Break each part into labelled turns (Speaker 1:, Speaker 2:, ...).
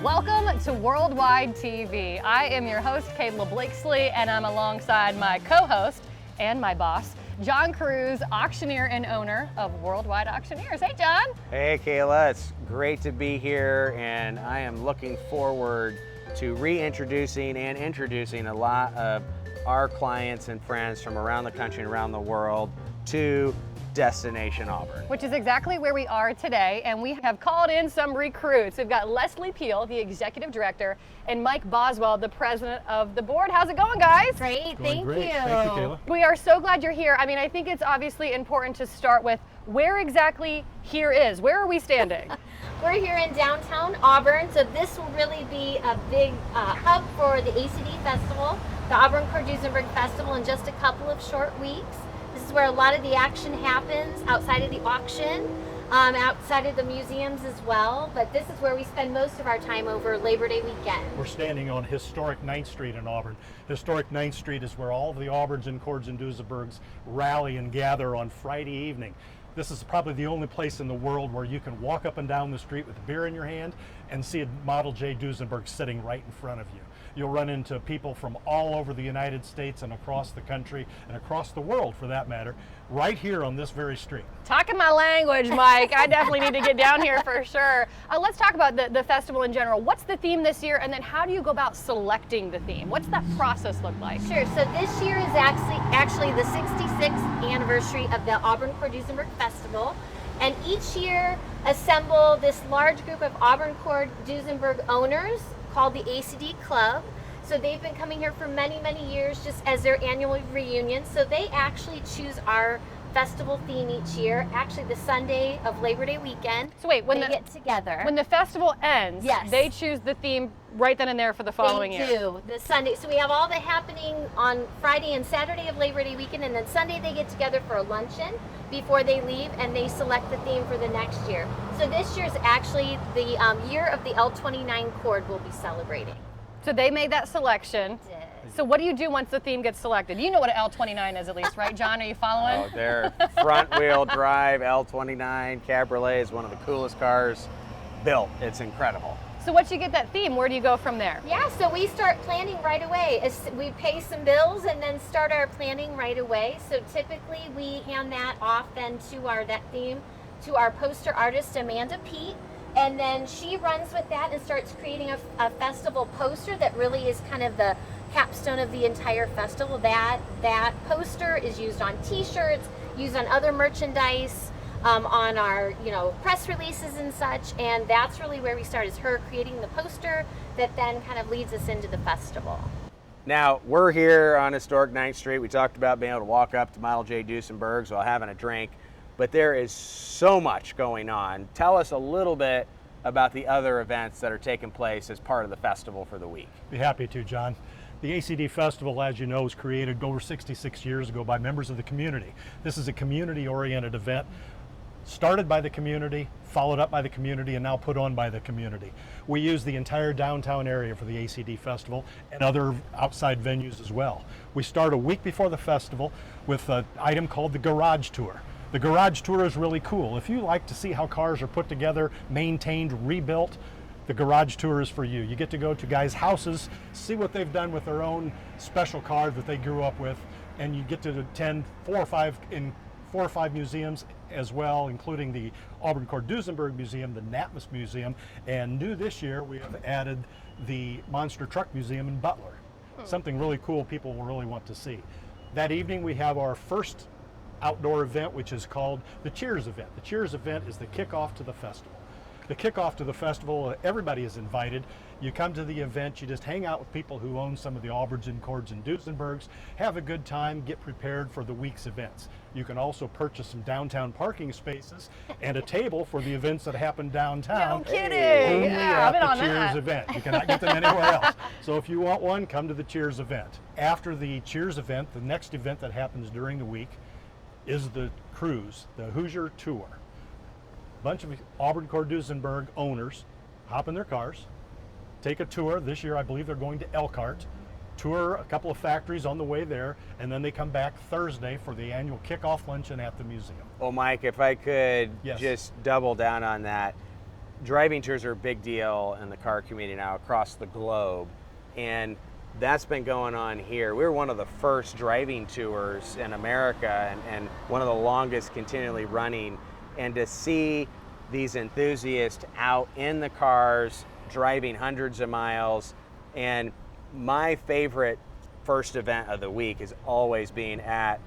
Speaker 1: Welcome to Worldwide TV. I am your host, Kayla Blakesley, and I'm alongside my co-host and my boss, John Cruz, auctioneer and owner of Worldwide Auctioneers. Hey, John.
Speaker 2: Hey, Kayla. It's great to be here, and I am looking forward to reintroducing and introducing a lot of our clients and friends from around the country and around the world to Destination Auburn.
Speaker 1: Which is exactly where we are today, and we have called in some recruits. We've got Leslie Peel, the executive director, and Mike Boswell, the president of the board. How's it going, guys?
Speaker 3: Great,
Speaker 4: Thank you. Thank you, Kayla.
Speaker 1: We are so glad you're here. I mean, I think it's obviously important to start with where exactly here is. Where are we standing?
Speaker 3: We're here in downtown Auburn, so this will really be a big hub for the ACD Festival, the Auburn Cord Duesenberg Festival, in just a couple of short weeks. This is where a lot of the action happens outside of the auction, outside of the museums as well, but this is where we spend most of our time over Labor Day weekend.
Speaker 4: We're standing on historic 9th Street in Auburn. Historic 9th Street is where all of the Auburns and Cords and Duesenbergs rally and gather on Friday evening. This is probably the only place in the world where you can walk up and down the street with a beer in your hand and see a Model J Duesenberg sitting right in front of you. You'll run into people from all over the United States and across the country and across the world, for that matter, right here on this very street.
Speaker 1: Talking my language, Mike. I definitely need to get down here for sure. Let's talk about the festival in general. What's the theme this year, and then how do you go about selecting the theme? What's that process look like?
Speaker 3: Sure, so this year is actually the 66th anniversary of the Auburn Cord Duesenberg Festival. And each year assemble this large group of Auburn Cord Duesenberg owners called the ACD Club. So they've been coming here for many, many years just as their annual reunion. So they actually choose our festival theme each year, actually the Sunday of Labor Day weekend.
Speaker 1: So wait, when
Speaker 3: they get together.
Speaker 1: When the festival ends,
Speaker 3: yes,
Speaker 1: they choose the theme right then and there for the following year.
Speaker 3: They do, the Sunday. So we have all that happening on Friday and Saturday of Labor Day weekend, and then Sunday they get together for a luncheon before they leave, and they select the theme for the next year. So this year's actually the year of the L29 cord we'll be celebrating.
Speaker 1: So they made that selection. So what do you do once the theme gets selected? You know what an L29 is at least, right, John? Are you following?
Speaker 2: Oh, their front-wheel drive L29 Cabriolet is one of the coolest cars built. It's incredible.
Speaker 1: So once you get that theme, where do you go from there?
Speaker 3: Yeah, so we start planning right away. We pay some bills and then start our planning right away. So typically we hand that off then to that theme to our poster artist, Amanda Pete. And then she runs with that and starts creating a festival poster that really is kind of the capstone of the entire festival. That poster is used on t-shirts, used on other merchandise, on our press releases and such, and that's really where we start, is her creating the poster that then kind of leads us into the festival.
Speaker 2: Now, we're here on historic 9th Street. We talked about being able to walk up to Model J Duesenbergs while having a drink, but there is so much going on. Tell us a little bit about the other events that are taking place as part of the festival for the week.
Speaker 4: Be happy to, John. The ACD Festival, as you know, was created over 66 years ago by members of the community. This is a community-oriented event, started by the community, followed up by the community, and now put on by the community. We use the entire downtown area for the ACD Festival and other outside venues as well. We start a week before the festival with an item called the Garage Tour. The Garage Tour is really cool. If you like to see how cars are put together, maintained, rebuilt, the Garage Tour is for you. You get to go to guys' houses, see what they've done with their own special car that they grew up with, and you get to attend four or five museums as well, including the Auburn Cord Duesenberg Museum, the NatMos Museum, and new this year we have added the Monster Truck Museum in Butler. Something really cool people will really want to see. That evening we have our first outdoor event, which is called the Cheers event. The Cheers event is the kickoff to the festival. The kickoff to the festival, everybody is invited. You come to the event, you just hang out with people who own some of the Auburns and Cords and Duesenbergs, have a good time, get prepared for the week's events. You can also purchase some downtown parking spaces and a table for the events that happen downtown.
Speaker 1: No kidding!
Speaker 4: Only
Speaker 1: Yeah, I've been
Speaker 4: at
Speaker 1: on
Speaker 4: the Cheers
Speaker 1: that.
Speaker 4: event. You cannot get them anywhere else. So if you want one, come to the Cheers event. After the Cheers event, the next event that happens during the week is the cruise, the Hoosier Tour. Bunch of Auburn Cord Duesenberg owners hop in their cars, take a tour. This year I believe they're going to Elkhart, tour a couple of factories on the way there, and then they come back Thursday for the annual kickoff luncheon at the museum.
Speaker 2: Well, Mike, if I could
Speaker 4: Yes.
Speaker 2: just double down on that. driving tours are a big deal in the car community now across the globe, and that's been going on here. We were one of the first driving tours in America, and one of the longest continually running, and to see these enthusiasts out in the cars driving hundreds of miles. And my favorite first event of the week is always being at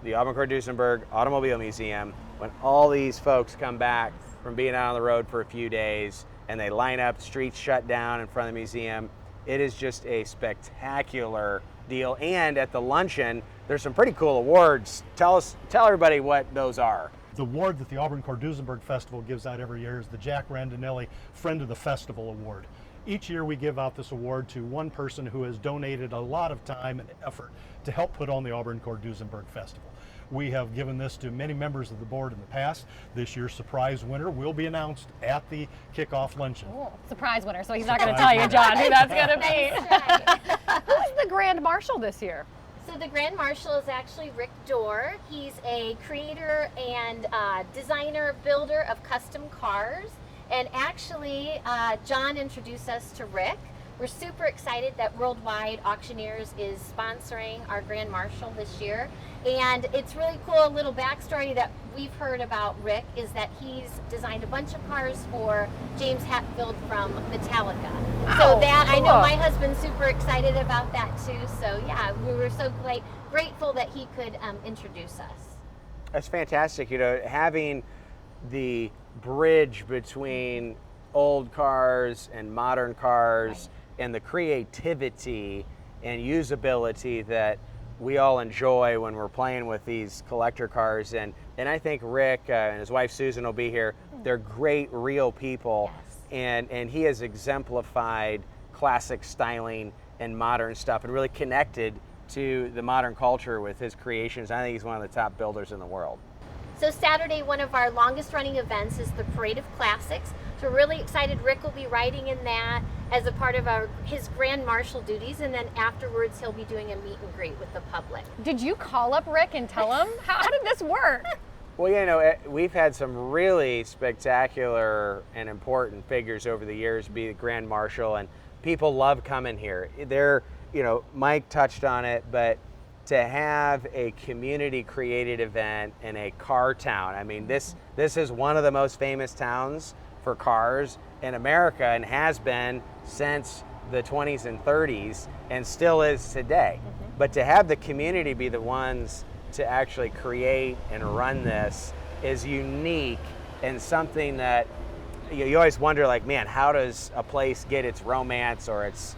Speaker 2: the Auburn Cord Duesenberg Automobile Museum, when all these folks come back from being out on the road for a few days and they line up, streets shut down in front of the museum. It is just a spectacular deal. And at the luncheon, there's some pretty cool awards. Tell everybody what those are.
Speaker 4: The award that the Auburn Cord Duesenberg Festival gives out every year is the Jack Randinelli Friend of the Festival Award. Each year we give out this award to one person who has donated a lot of time and effort to help put on the Auburn Cord Duesenberg Festival. We have given this to many members of the board in the past. This year's surprise winner will be announced at the kickoff luncheon.
Speaker 1: Cool. Surprise winner, so he's not going to tell you, John, who that's going to be.
Speaker 3: Right.
Speaker 1: Who's the Grand Marshal this year?
Speaker 3: So the Grand Marshal is actually Rick Dorr. He's a creator and designer, builder of custom cars. And actually, John introduced us to Rick. We're super excited that Worldwide Auctioneers is sponsoring our Grand Marshal this year. And it's really cool. A little backstory that we've heard about Rick is that he's designed a bunch of cars for James Hetfield from Metallica. So that, I know my husband's super excited about that too. So yeah, we were so grateful that he could introduce us.
Speaker 2: That's fantastic. You know, having the bridge between old cars and modern cars, and the creativity and usability that we all enjoy when we're playing with these collector cars. And I think Rick and his wife Susan will be here. They're great, real people.
Speaker 3: Yes.
Speaker 2: And he has exemplified classic styling and modern stuff and really connected to the modern culture with his creations. I think he's one of the top builders in the world.
Speaker 3: So Saturday, one of our longest running events is the Parade of Classics. So we're really excited. Rick will be riding in that as a part of his Grand Marshal duties, and then afterwards he'll be doing a meet and greet with the public.
Speaker 1: Did you call up Rick and tell him? How did this work?
Speaker 2: Well, you know, we've had some really spectacular and important figures over the years be the Grand Marshal, and people love coming here. You know, Mike touched on it, but to have a community created event in a car town, I mean, this is one of the most famous towns for cars in America and has been since the 20s and 30s and still is today. But to have the community be the ones to actually create and run this is unique and something that you always wonder, like, man, how does a place get its romance or its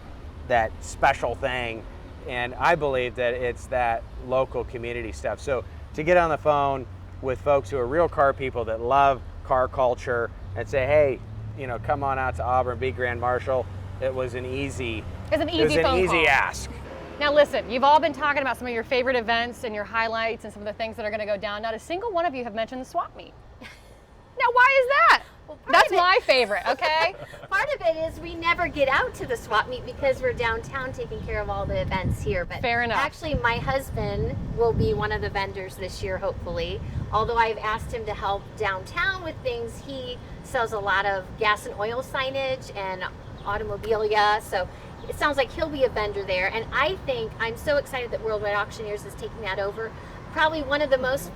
Speaker 2: that special thing? And I believe that it's that local community stuff. So to get on the phone with folks who are real car people that love car culture and say, hey, you know, come on out to Auburn, be Grand Marshal, it was an easy
Speaker 1: phone call.
Speaker 2: ask.
Speaker 1: Now listen, you've all been talking about some of your favorite events and your highlights and some of the things that are going to go down. Not a single one of you have mentioned the swap meet. Now why is that?
Speaker 3: Well,
Speaker 1: That's my favorite, okay?
Speaker 3: Part of it is we never get out to the swap meet because we're downtown taking care of all the events here. But
Speaker 1: Fair enough.
Speaker 3: Actually, my husband will be one of the vendors this year, hopefully. Although I've asked him to help downtown with things, he sells a lot of gas and oil signage and automobilia. So it sounds like he'll be a vendor there. And I think I'm so excited that Worldwide Auctioneers is taking that over. Probably one of the most,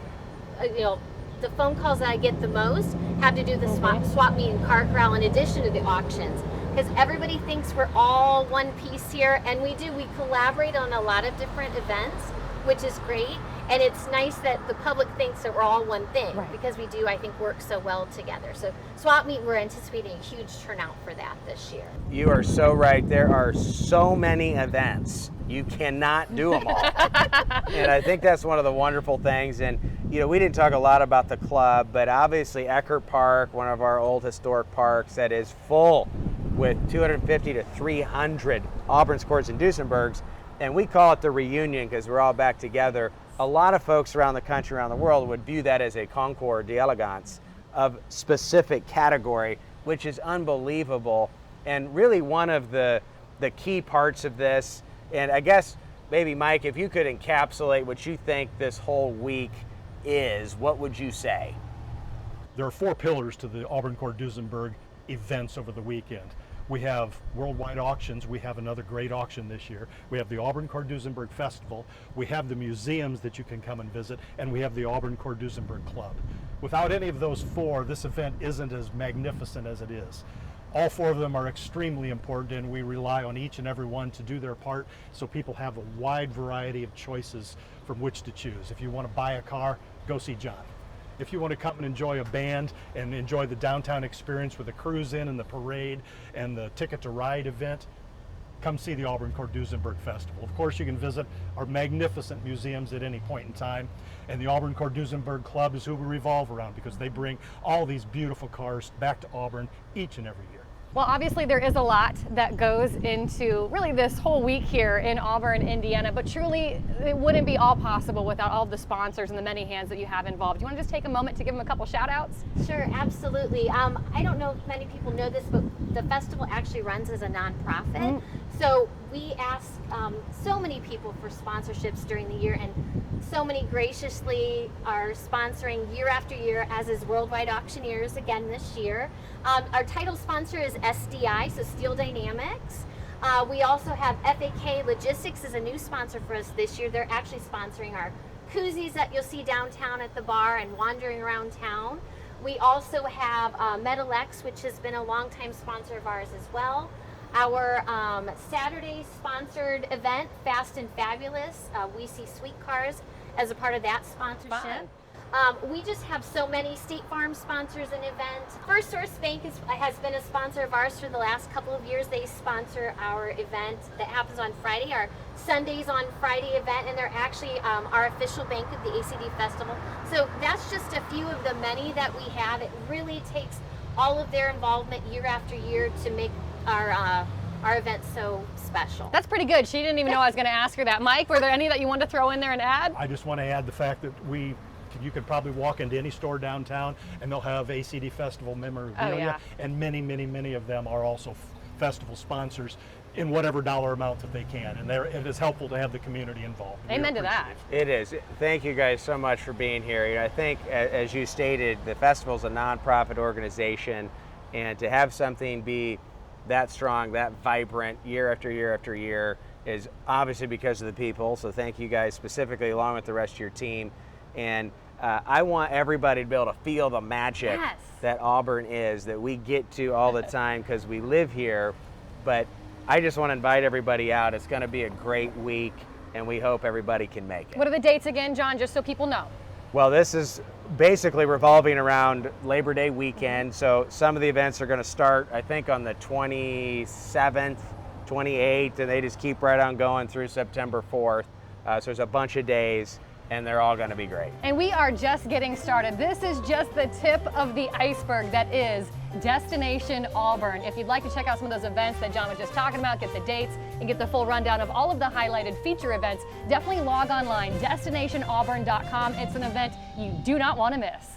Speaker 3: the phone calls that I get the most have to do with the swap meet and car corral in addition to the auctions. Because everybody thinks we're all one piece here, and we do. We collaborate on a lot of different events, which is great. And it's nice that the public thinks that we're all one thing, because we do, I think, work so well together. So swap meet, we're anticipating a huge turnout for that this year.
Speaker 2: You are so right. There are so many events. You cannot do them all. And I think that's one of the wonderful things. And, you know, we didn't talk a lot about the club, but obviously Eckert Park, one of our old historic parks that is full with 250 to 300 Auburns, Cords, and Duesenbergs. And we call it the reunion because we're all back together. A lot of folks around the country, around the world, would view that as a concours d'elegance of specific category, which is unbelievable. And really one of the key parts of this, and I guess maybe Mike, if you could encapsulate what you think this whole week is, what would you say?
Speaker 4: There are 4 pillars to the Auburn Cord Duesenberg events over the weekend. We have worldwide auctions. We have another great auction this year. We have the Auburn Cord Duesenberg Festival. We have the museums that you can come and visit, and we have the Auburn Cord Duesenberg Club. Without any of those four, this event isn't as magnificent as it is. All four of them are extremely important, and we rely on each and every one to do their part so people have a wide variety of choices from which to choose. If you want to buy a car, go see John. If you want to come and enjoy a band and enjoy the downtown experience with the cruise in and the parade and the Ticket to Ride event, come see the Auburn Cord Duesenberg Festival. Of course, you can visit our magnificent museums at any point in time, and the Auburn Cord Duesenberg Club is who we revolve around because they bring all these beautiful cars back to Auburn each and every year.
Speaker 1: Well, obviously there is a lot that goes into really this whole week here in Auburn, Indiana, but truly it wouldn't be all possible without all of the sponsors and the many hands that you have involved. You want to just take a moment to give them a couple shout outs?
Speaker 3: Sure, absolutely. I don't know if many people know this, but the festival actually runs as a nonprofit. So we ask so many people for sponsorships during the year, and so many graciously are sponsoring year after year, as is Worldwide Auctioneers again this year. Our title sponsor is SDI, so Steel Dynamics. We also have FAK Logistics is a new sponsor for us this year. They're actually sponsoring our koozies that you'll see downtown at the bar and wandering around town. We also have Metal X, which has been a longtime sponsor of ours as well. Our Saturday sponsored event, Fast and Fabulous, we see Sweet Cars as a part of that sponsorship. We just have so many. State Farm sponsors an event. First Source Bank has been a sponsor of ours for the last couple of years. They sponsor our event that happens on Friday, our Sundays on Friday event, and they're actually our official bank of the ACD Festival. So that's just a few of the many that we have. It really takes all of their involvement year after year to make our event so special.
Speaker 1: That's pretty good. She didn't even know I was going to ask her that. Mike, were there any that you wanted to throw in there and add?
Speaker 4: I just want to add the fact that you could probably walk into any store downtown and they'll have ACD Festival memorabilia, and many of them are also festival sponsors in whatever dollar amount that they can, and it is helpful to have the community involved.
Speaker 1: Amen to that.
Speaker 2: It is. Thank you guys so much for being here. You know, I think, as you stated, the festival is a nonprofit organization, and to have something be that strong, that vibrant, year after year after year, is obviously because of the people. So thank you guys specifically, along with the rest of your team. And I want everybody to be able to feel the magic that Auburn is, that we get to all the time because we live here. But I just want to invite everybody out. It's going to be a great week, and we hope everybody can make it.
Speaker 1: What are the dates again, John, just so people know?
Speaker 2: Well, this is basically revolving around Labor Day weekend. So some of the events are going to start, I think, on the 27th, 28th, and they just keep right on going through September 4th. So there's a bunch of days, and they're all going to be great.
Speaker 1: And we are just getting started. This is just the tip of the iceberg that is Destination Auburn. If you'd like to check out some of those events that John was just talking about, get the dates, and get the full rundown of all of the highlighted feature events, definitely log online, destinationauburn.com. It's an event you do not want to miss.